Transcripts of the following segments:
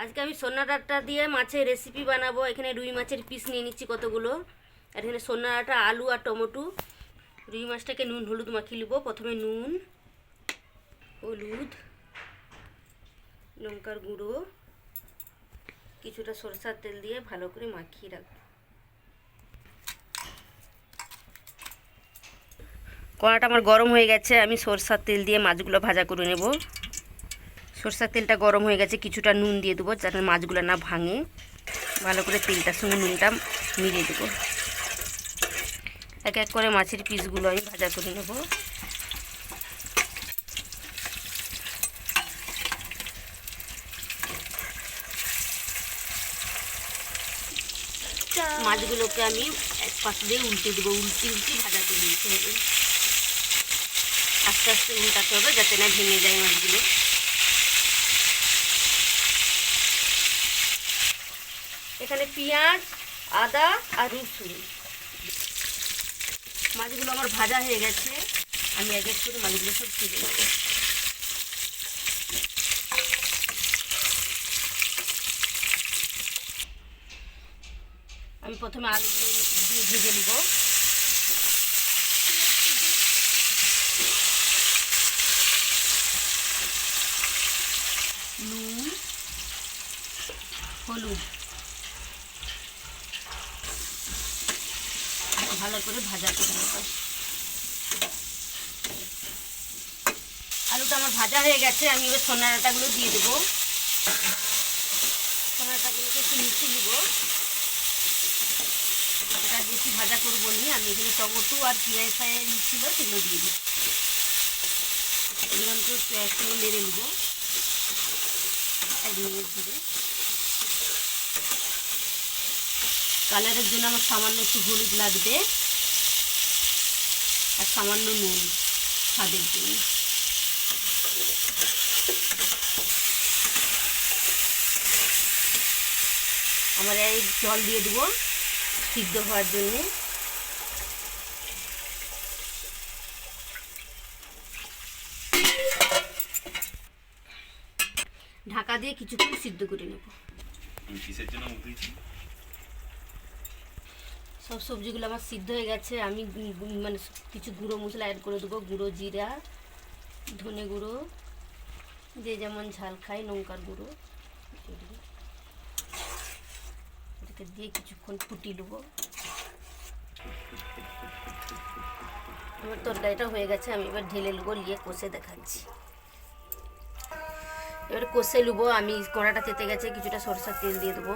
আজকে আমি সোনা ডাঁটা দিয়ে মাছের রেসিপি বানাবো। এখানে রুই মাছের পিস নিয়ে নিচ্ছি কতগুলো, আর এখানে সোনা ডাঁটা, আলু আর টমেটো। রুই মাছটাকে নুন হলুদ মাখিয়ে নেবো। প্রথমে নুন, হলুদ, লঙ্কার গুঁড়ো, কিছুটা সরষের তেল দিয়ে ভালো করে মাখিয়ে রাখবো। কড়াটা আমার গরম হয়ে গেছে, আমি সরষের তেল দিয়ে মাছগুলো ভাজা করে নেব। সরষের তেলটা গরম হয়ে গেছে, কিছুটা নুন দিয়ে দেবো যাতে মাছগুলো না ভাঙে। ভালো করে তেলটার সঙ্গে নুনটা মিলিয়ে দেবো। এক এক করে মাছের পিসগুলো আমি ভাজা করে নেব। মাছগুলোকে আমি এক পাশ দিয়ে উল্টে দেবো, উল্টে ভাজা করে নিতে হবে। আস্তে আস্তে উল্টাতে হবে যাতে না ভেঙে যায় মাছগুলো। এখানে পেঁয়াজ, আদা আর রসুন। মাছগুলো আমার ভাজা হয়ে গেছে, আমি এক এক করে মাছগুলো সব তুলে নেব। আমি প্রথমে আলুগুলো দিয়ে ভেজে নেব। নুন, হলুদ ভালো করে ভাজা করে নেব। আলুটা আমার ভাজা হয়ে গেছে, আমি এবার সোনা ডাঁটাগুলো দিয়ে দেবো। সোনা ডাঁটাগুলোকে একটু মিশিয়ে নেব। এটা বেশি ভাজা করবো নি, আমি এখানে টমেটো আর পেঁয়াজ ছিল সেগুলো দিয়ে দিই। এগুলো একটু পেঁয়াজগুলো নেড়ে নেব 1 মিনিট ধরে। কালারের জন্য আমার সামান্য একটু হলুদ লাগবে আর সামান্য নুন স্বাদের জন্য। আমার এই জল দিয়ে দেবো সিদ্ধ হওয়ার জন্যে। ঢাকা দিয়ে কিছুক্ষণ সিদ্ধ করে নেব। সব সবজিগুলো আমার সিদ্ধ হয়ে গেছে, আমি মানে কিছু গুঁড়ো মশলা অ্যাড করে দেবো। গুঁড়ো জিরা, ধনে গুঁড়ো, যে যেমন ঝাল খায়, লঙ্কার গুঁড়ো এটাকে দিয়ে কিছুক্ষণ ফুটিয়ে নেবো। আমার তরকারিটা হয়ে গেছে, আমি এবার ঢেলে নেবো, নিয়ে কষে দেখাচ্ছি। এবার কষে নেবো। আমি কড়াটা তেতে গেছে, কিছুটা সরষের তেল দিয়ে দেবো।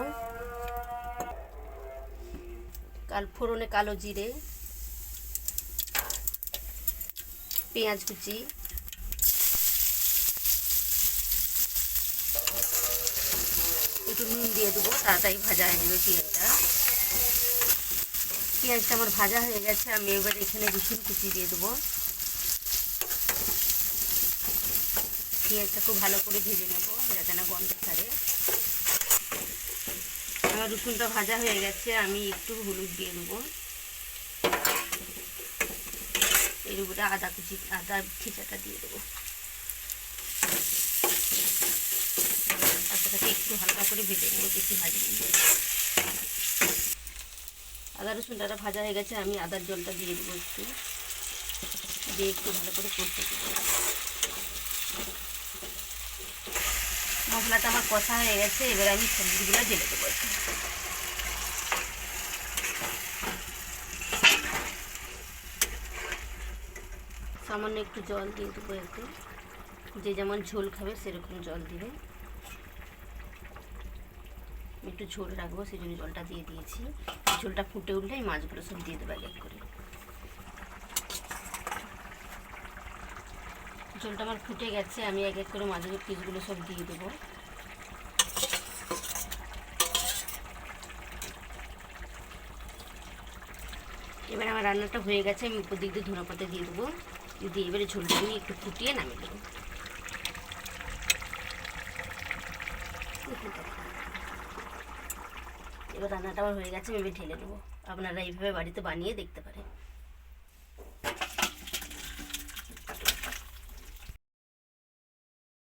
ফোড়নে কালো জিরে, পেঁয়াজ কুচি, একটু নুন দিয়ে দেবো, তাড়াতাড়ি ভাজা হয়ে যাবে পেঁয়াজটা। পেঁয়াজটা আমার ভাজা হয়ে গেছে, আমি এবার এখানে রসুন কুচি দিয়ে দেবো। পেঁয়াজটা খুব ভালো করে ভেজে নেব যাতে না গন্ধ ছাড়ে। আমার রসুনটা ভাজা হয়ে গেছে, আমি একটু হলুদ দিয়ে দেবো। এর উপরে আদা ছিঁচাটা দিয়ে দেবো। আদাটাকে একটু হালকা করে ভেজে নেবো, বেশি ভাজি নেব। আদা রসুনটা ভাজা হয়ে গেছে, আমি আদার জলটা দিয়ে দেবো। একটু দিয়ে একটু ভালো করে কষতে দেবো। মশলাটা আমার কষা হয়ে গেছে, এবার আমি সবজিগুলো ঢেলে দেবো। সামান্য একটু জল দিয়ে দেবো। এতে যে যেমন ঝোল খাবে সেরকম জল দিবে। একটু ঝোল রাখবো সেই জন্য জলটা দিয়ে দিয়েছি। ঝোলটা ফুটে উঠলে এই মাছগুলো সব দিয়ে দেবো এক করে। ঝোলটা আমার ফুটে গেছে, আমি এক এক করে মাছের পিসগুলো সব দিয়ে দেবো। এবার আমার রান্নাটা হয়ে গেছে, আমি উপর দিক দিয়ে ধনেপাতা দিয়ে দেবো। দিয়ে এবারে ঝোলটা নিয়ে একটু ফুটিয়ে নামিয়ে দেবো। এবার রান্নাটা আমার হয়ে গেছে, আমি এবার ঢেলে নেবো। আপনারা এইভাবে বাড়িতে বানিয়ে দেখতে পারেন।